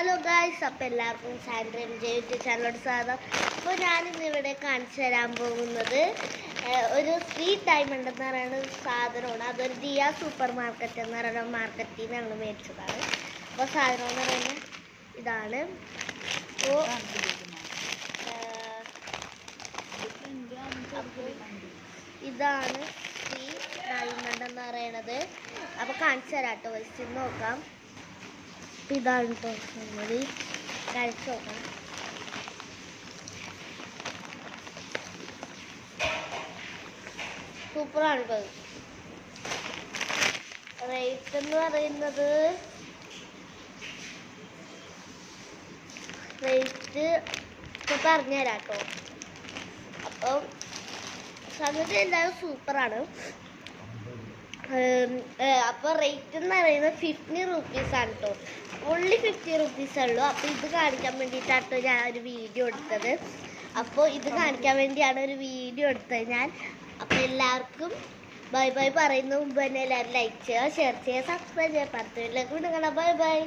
Hello guys, അപ്പോൾ എല്ലാവർക്കും Sandra YouTube ചാനലോട് സ്വാഗതം. അപ്പോൾ ഞാനിന്ന് ഇവിടെ കാണിച്ചു തരാൻ പോകുന്നത് ഒരു സ്ട്രീറ്റ് ഡയമണ്ട് എന്ന് പറയുന്ന സാധനമാണ്. അതൊരു ദിയ സൂപ്പർ മാർക്കറ്റ് എന്ന് പറയുന്ന മാർക്കറ്റിൽ നിന്ന് ഞങ്ങൾ മേടിച്ചതാണ്. അപ്പോൾ സാധനം എന്ന് പറയുന്നത് ഇതാണ്. ഇതാണ് സ്ട്രീറ്റ് ഡയമണ്ട് എന്ന് പറയുന്നത്. അപ്പോൾ കാണിച്ചു തരാം കേട്ടോ. വയസ്സിൽ നോക്കാം. ഇതാണ് മതി കഴിച്ചു നോക്കാം. സൂപ്പറാണ് ഇപ്പോൾ. റേറ്റ് എന്ന് പറയുന്നത് ഇപ്പോൾ പറഞ്ഞുതരാം കേട്ടോ. അപ്പം സംഗതി എല്ലാവരും സൂപ്പറാണ്. അപ്പോൾ റേറ്റ് എന്ന് പറയുന്നത് 50 റുപ്പീസാണ് കേട്ടോ. ഓൺലി 50 റുപ്പീസേ ഉള്ളൂ. അപ്പോൾ ഇത് കാണിക്കാൻ വേണ്ടിയിട്ടാണ് ഞാൻ ഒരു വീഡിയോ എടുത്തത്. അപ്പോൾ ഇത് കാണിക്കാൻ വേണ്ടിയാണ് ഒരു വീഡിയോ എടുത്തത് ഞാൻ. അപ്പോൾ എല്ലാവർക്കും ബൈ ബൈ പറയുന്ന മുമ്പ് തന്നെ എല്ലാവരും ലൈക്ക് ചെയ്യുക, ഷെയർ ചെയ്യുക, സബ്സ്ക്രൈബ് ചെയ്യുക. അടുത്ത വീഡിയോയിലേക്ക് വിടുക. Bye bye.